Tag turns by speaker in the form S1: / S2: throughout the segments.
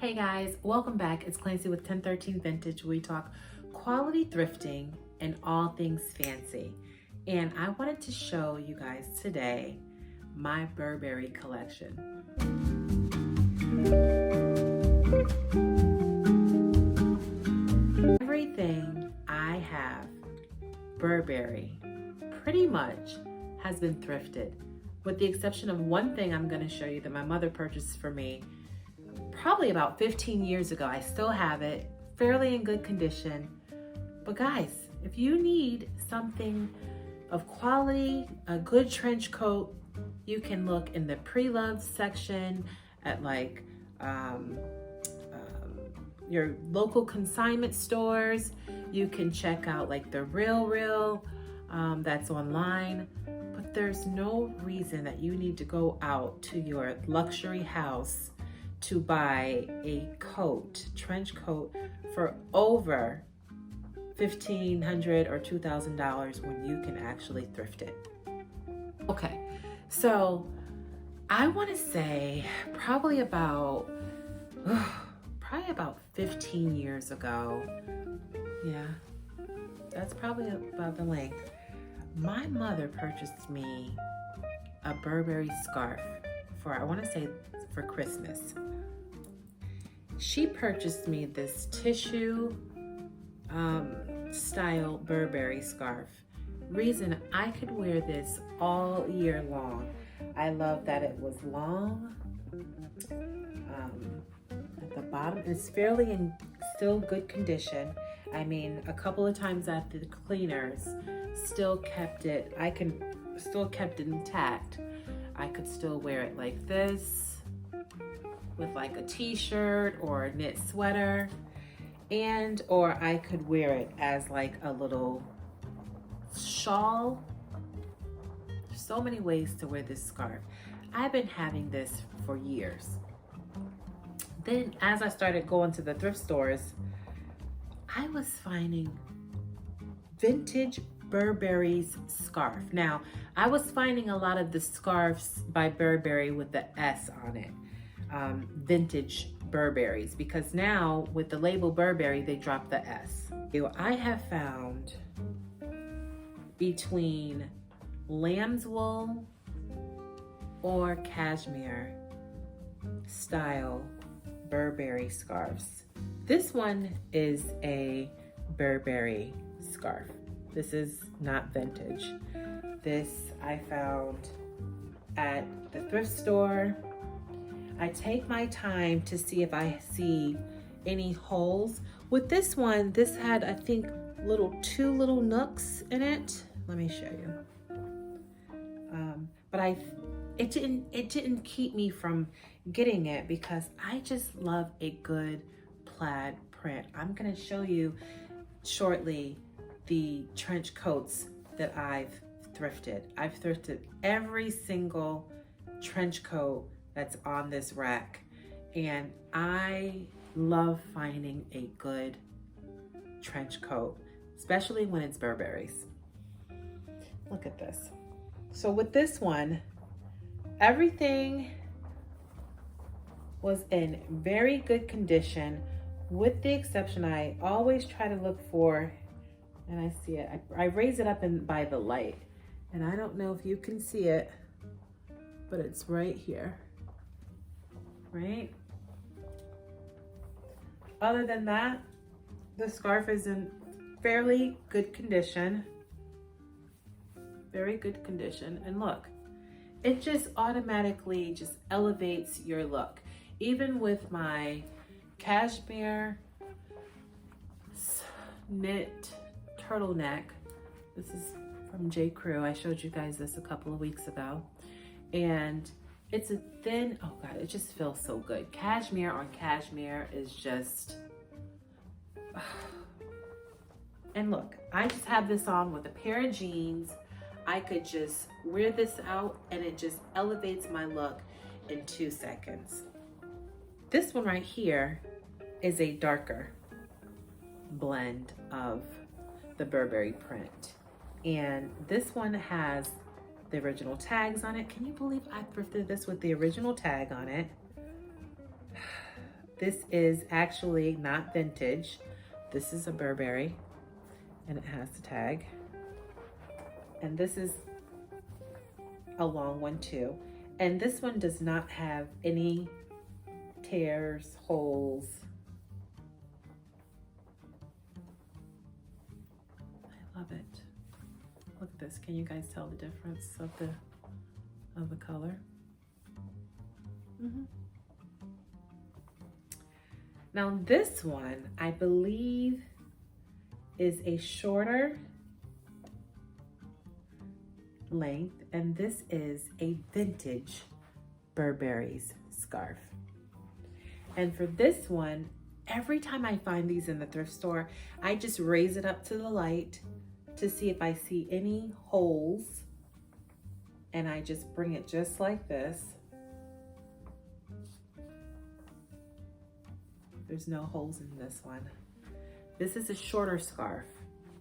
S1: Hey guys, welcome back. It's Clancy with 1013 Vintage, where we talk quality thrifting and all things fancy. And I wanted to show you guys today my Burberry collection. Everything I have Burberry pretty much has been thrifted, with the exception of one thing I'm going to show you that my mother purchased for me probably about 15 years ago. I still have it, fairly in good condition. But guys, if you need something of quality, a good trench coat, you can look in the Preloved section at like your local consignment stores. You can check out like the Real that's online. But there's no reason that you need to go out to your luxury house to buy a coat, trench coat, for over $1,500 or $2,000 when you can actually thrift it. Okay, so I want to say probably about 15 years ago. Yeah, that's probably about the length. My mother purchased me a Burberry scarf for, I want to say, for Christmas. She purchased me this tissue style Burberry scarf. Reason I could wear this all year long. I love that it was long at the bottom. It's fairly in still good condition. I mean, a couple of times at the cleaners, still kept it. Still kept it intact. I could still wear it like this, with like a t-shirt or a knit sweater, or I could wear it as like a little shawl. There's so many ways to wear this scarf. I've been having this for years. Then as I started going to the thrift stores, I was finding vintage Burberry's scarf. Now, I was finding a lot of the scarves by Burberry with the S on it. Vintage Burberry's, because now with the label Burberry, they dropped the S. I have found between lamb's wool or cashmere style Burberry scarves. This one is a Burberry scarf. This is not vintage. This I found at the thrift store. I take my time to see if I see any holes. With this one, this had, I think, two little nooks in it. Let me show you. But it didn't keep me from getting it, because I just love a good plaid print. I'm gonna show you shortly the trench coats that I've thrifted. I've thrifted every single trench coat that's on this rack, and I love finding a good trench coat, especially when it's Burberry's. Look at this. So with this one, everything was in very good condition, with the exception, I always try to look for, and I see it, I raise it up by the light, and I don't know if you can see it, but it's right here. Right? Other than that, the scarf is in fairly good condition. Very good condition. And look, it just automatically just elevates your look. Even with my cashmere knit turtleneck. This is from J. Crew. I showed you guys this a couple of weeks ago. And it's a thin, oh God, it just feels so good. Cashmere on cashmere is just, and look, I just have this on with a pair of jeans. I could just wear this out and it just elevates my look in 2 seconds. This one right here is a darker blend of the Burberry print. And this one has the original tags on it. Can you believe I thrifted this with the original tag on it? This is actually not vintage. This is a Burberry, and it has the tag. And this is a long one too. And this one does not have any tears, holes. I love it. Look at this. Can you guys tell the difference of the color? Now this one, I believe, is a shorter length, and this is a vintage Burberry's scarf. And for this one, every time I find these in the thrift store, I just raise it up to the light to see if I see any holes, and I just bring it just like this. There's no holes in this one. This is a shorter scarf,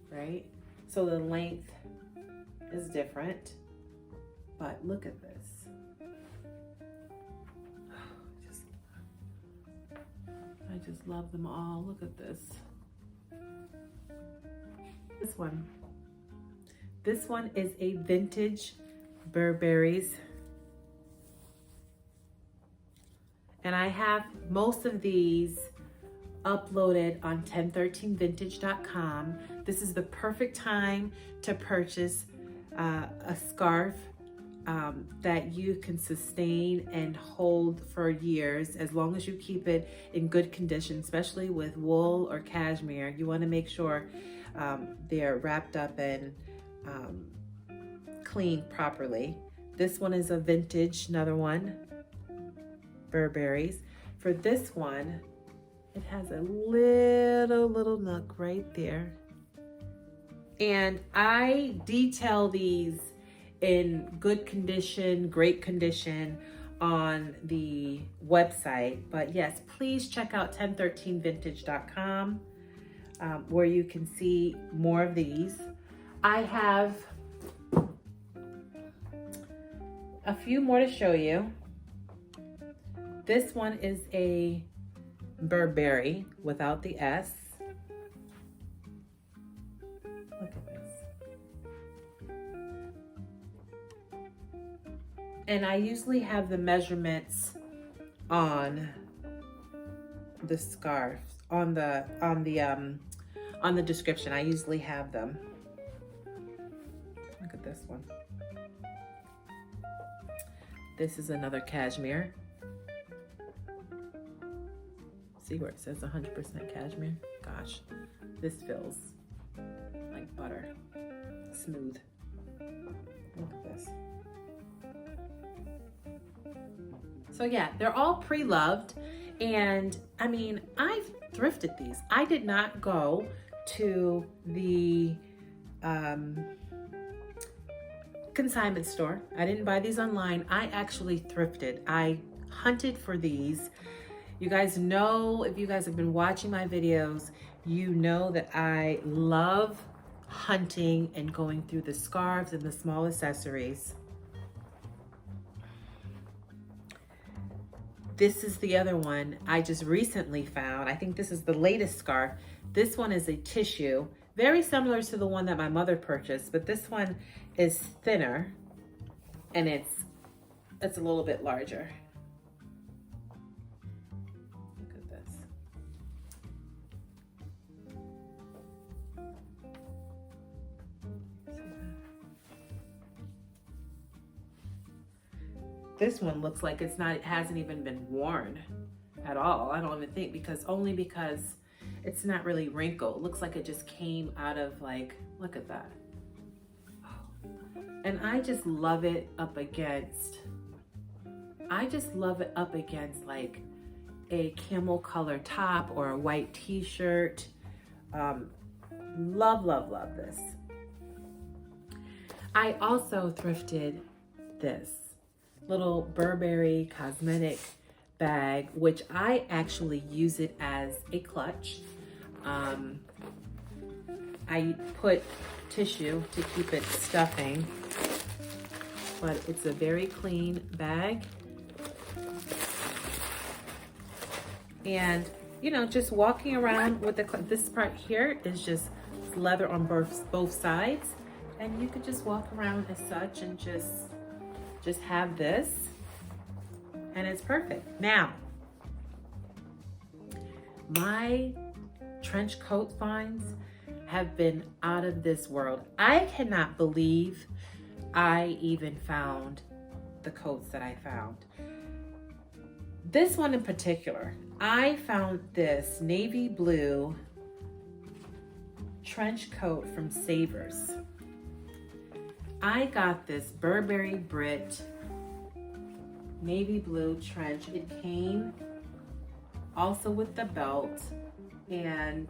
S1: right? So the length is different, but look at this. I just love them all. Look at this. This one is a vintage Burberry's. And I have most of these uploaded on 1013vintage.com. This is the perfect time to purchase a scarf that you can sustain and hold for years, as long as you keep it in good condition, especially with wool or cashmere. You want to make sure they're wrapped up and cleaned properly. This one is a vintage, another one, Burberry's. For this one, it has a little nook right there. And I detail these in good condition, great condition on the website. But yes, please check out 1013vintage.com where you can see more of these. I have a few more to show you. This one is a Burberry without the S. Look at this. And I usually have the measurements on the scarf, on the description. I usually have them. Look at this one. This is another cashmere. See where it says 100% cashmere? Gosh, this feels like butter, smooth. Look at this. So yeah, they're all pre-loved, and I mean, I've thrifted these. I did not go to the consignment store. I didn't buy these online. I actually thrifted. I hunted for these. You guys know, if you guys have been watching my videos, you know that I love hunting and going through the scarves and the small accessories. This is the other one I just recently found. I think this is the latest scarf. This one is a tissue, very similar to the one that my mother purchased, but this one is thinner and it's a little bit larger. Look at this. This one looks like it hasn't even been worn at all. I don't even think, because it's not really wrinkled. It looks like it just came out of, like, look at that. And I just love it up against like a camel color top or a white t-shirt. Love, love, love this. I also thrifted this little Burberry cosmetic bag, which I actually use it as a clutch. I put tissue to keep it stuffing, but it's a very clean bag. And you know, just walking around with this part here is just leather on both sides, and you could just walk around as such and just have this, and it's perfect. Now, my trench coat finds have been out of this world. I cannot believe I even found the coats that I found. This one in particular, I found this navy blue trench coat from Savers. I got this Burberry Brit navy blue trench. It came also with the belt, and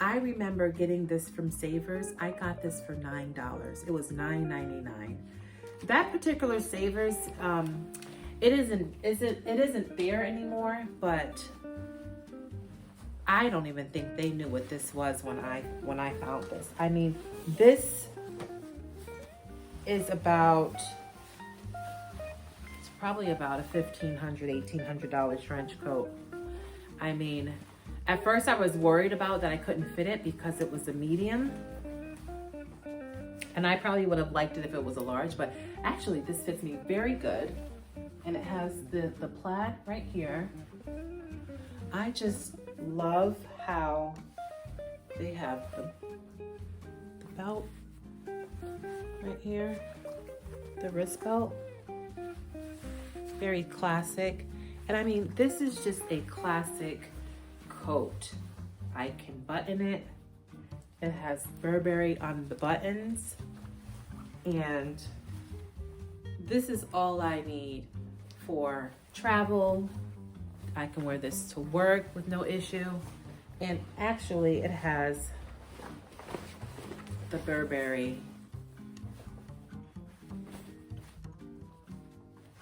S1: I remember getting this from Savers. I got this for $9. It was $9.99. That particular Savers, it isn't there anymore, but I don't even think they knew what this was when I found this. I mean, this is about, it's probably about a $1,500, $1,800 trench coat. I mean, at first I was worried about that I couldn't fit it because it was a medium. And I probably would have liked it if it was a large, but actually this fits me very good. And it has the plaid right here. I just love how they have the belt right here, the wrist belt. Very classic. And I mean, this is just a classic coat. I can button it. It has Burberry on the buttons. And this is all I need for travel. I can wear this to work with no issue. And actually it has the Burberry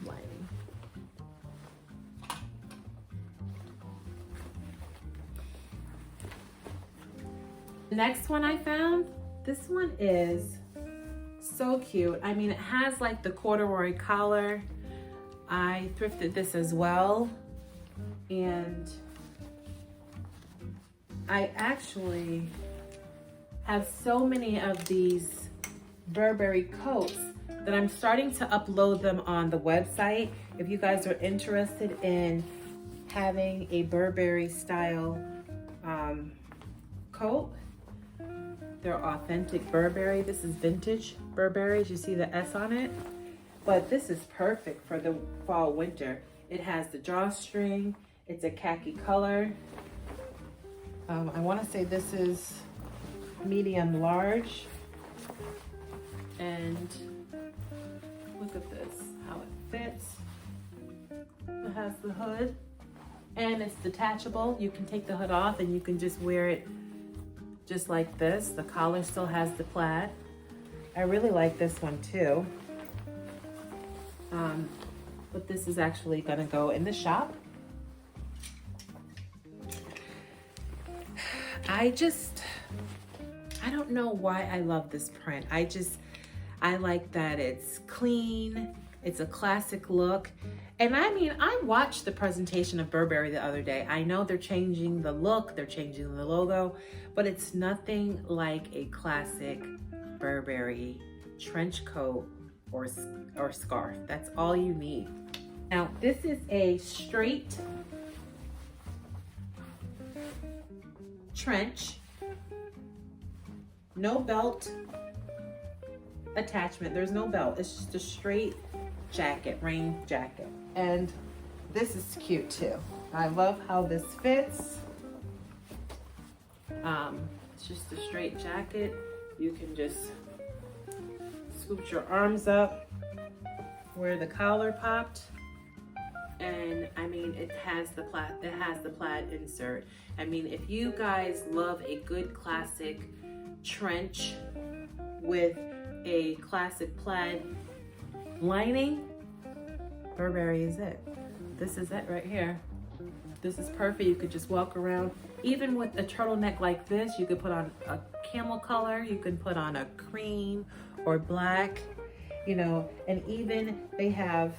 S1: lining. The next one I found, this one is so cute. I mean, it has like the corduroy collar. I thrifted this as well. And I actually have so many of these Burberry coats that I'm starting to upload them on the website. If you guys are interested in having a Burberry style coat, they're authentic Burberry. This is vintage Burberry. You see the S on it? But this is perfect for the fall winter. It has the drawstring. It's a khaki color. I want to say this is medium large. And look at this, how it fits. It has the hood and it's detachable. You can take the hood off and you can just wear it just like this. The collar still has the plaid. I really like this one too. But this is actually gonna go in the shop. I don't know why I love this print. I like that it's clean, it's a classic look. And I mean, I watched the presentation of Burberry the other day. I know they're changing the look, they're changing the logo, but it's nothing like a classic Burberry trench coat or scarf. That's all you need. Now, this is a straight trench, no belt attachment. There's no belt. It's just a straight jacket, rain jacket. And this is cute too. I love how this fits. It's just a straight jacket. You can just scoop your arms up where the collar popped. And I mean, it has the plaid insert. I mean, if you guys love a good classic trench with a classic plaid lining, Burberry is it. This is it right here. This is perfect. You could just walk around. Even with a turtleneck like this, you could put on a camel color, you can put on a cream or black, you know, and even they have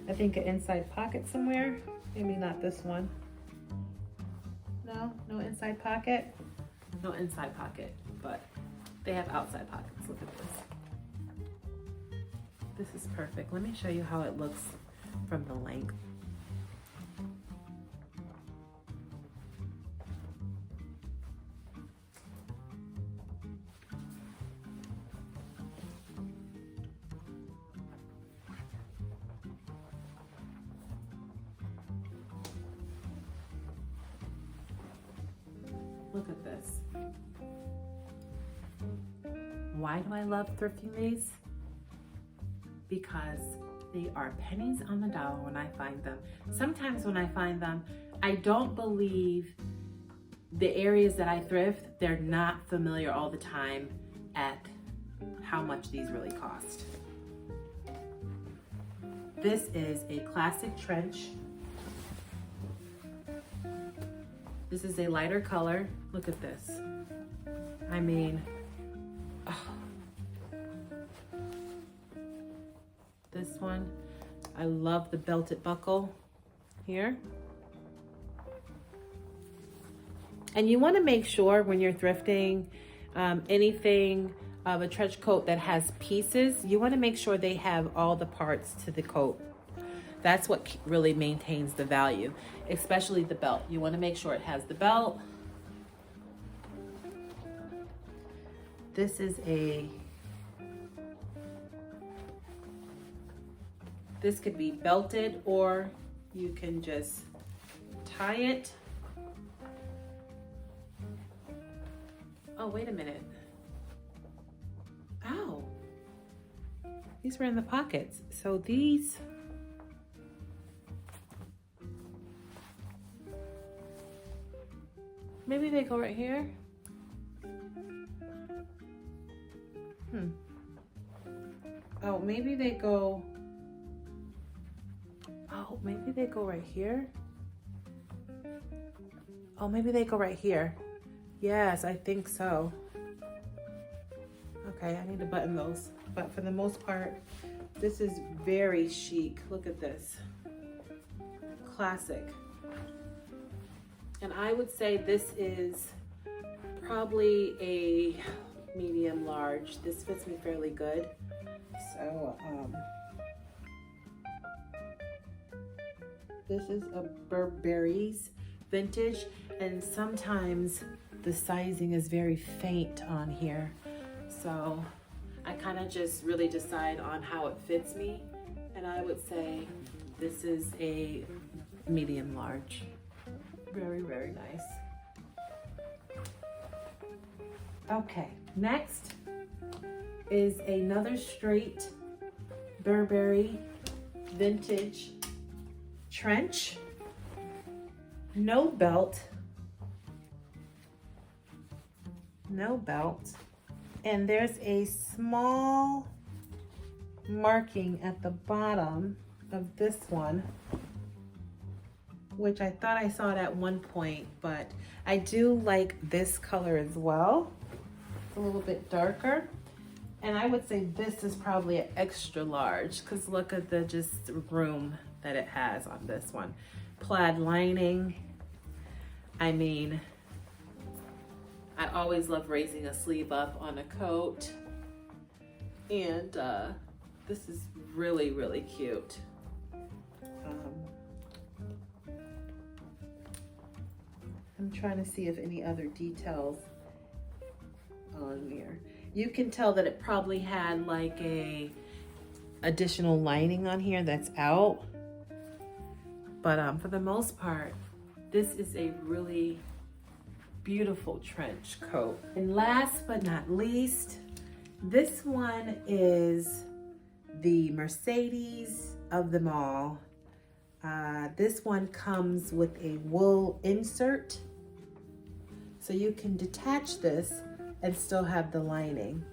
S1: I think an inside pocket somewhere. Maybe not this one. No, no inside pocket. No inside pocket, but they have outside pockets. Look at this. This is perfect. Let me show you how it looks from the length. Look at this. Why do I love thrifting these? Because they are pennies on the dollar when I find them. Sometimes when I find them, I don't believe the areas that I thrift, they're not familiar all the time at how much these really cost. This is a classic trench. This is a lighter color. Look at this. I mean, oh. This one, I love the belted buckle here. And you want to make sure when you're thrifting anything of a trench coat that has pieces, you want to make sure they have all the parts to the coat. That's what really maintains the value, especially the belt. You want to make sure it has the belt. This is this could be belted, or you can just tie it. Oh, wait a minute. Ow. These were in the pockets. So these, maybe they go right here. Oh, maybe they go, oh, maybe they go right here. Oh, maybe they go right here. Yes, I think so. Okay, I need to button those. But for the most part, this is very chic. Look at this. Classic. And I would say this is probably a medium large. This fits me fairly good. So, this is a Burberry's vintage, and sometimes the sizing is very faint on here. So I kind of just really decide on how it fits me. And I would say this is a medium large. Very, very nice. Okay, next is another straight Burberry vintage trench. No belt. No belt. And there's a small marking at the bottom of this one, which I thought I saw it at one point, but I do like this color as well. It's a little bit darker. And I would say this is probably an extra large, because look at the just room that it has on this one. Plaid lining. I mean, I always love raising a sleeve up on a coat. And this is really, really cute. I'm trying to see if any other details on here. You can tell that it probably had like a additional lining on here that's out. But for the most part, this is a really beautiful trench coat. And last but not least, this one is the Mercedes of them all. This one comes with a wool insert, so you can detach this and still have the lining.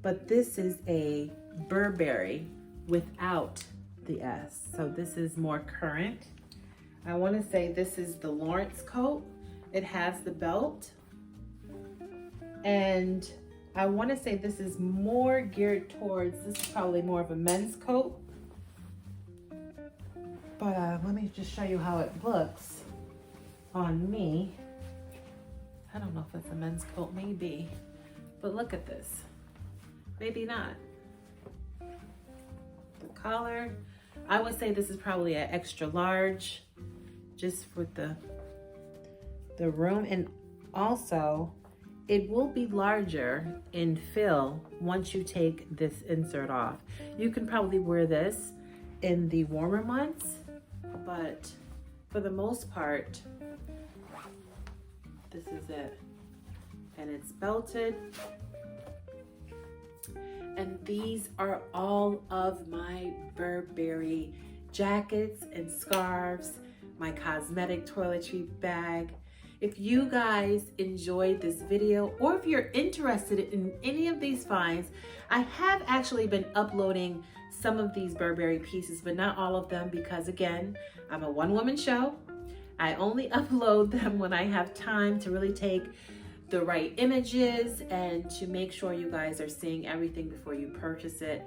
S1: But this is a Burberry without the S, so this is more current. I want to say this is the Lawrence coat. It has the belt, and I want to say this is more geared towards, this is probably more of a men's coat. But let me just show you how it looks on me. I don't know if it's a men's coat, maybe. But look at this. Maybe not. The collar, I would say this is probably an extra large, just with the room. And also, it will be larger in fill once you take this insert off. You can probably wear this in the warmer months, but for the most part, this is it. And it's belted. And these are all of my Burberry jackets and scarves, my cosmetic toiletry bag. If you guys enjoyed this video, or if you're interested in any of these finds, I have actually been uploading some of these Burberry pieces, but not all of them, because again, I'm a one-woman show. I only upload them when I have time to really take the right images and to make sure you guys are seeing everything before you purchase it.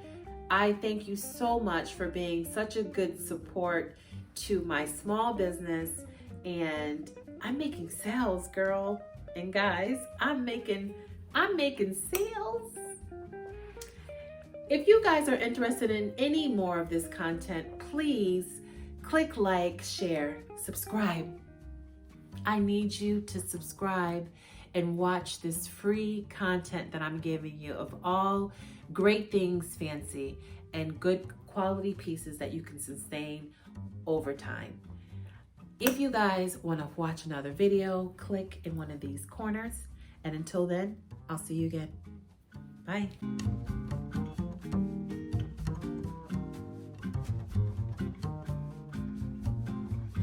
S1: I thank you so much for being such a good support to my small business, and I'm making sales, girl and guys. I'm making sales. If you guys are interested in any more of this content, please click like, share, subscribe. I need you to subscribe and watch this free content that I'm giving you of all great things fancy and good quality pieces that you can sustain over time. If you guys want to watch another video, click in one of these corners. And until then, I'll see you again. Bye.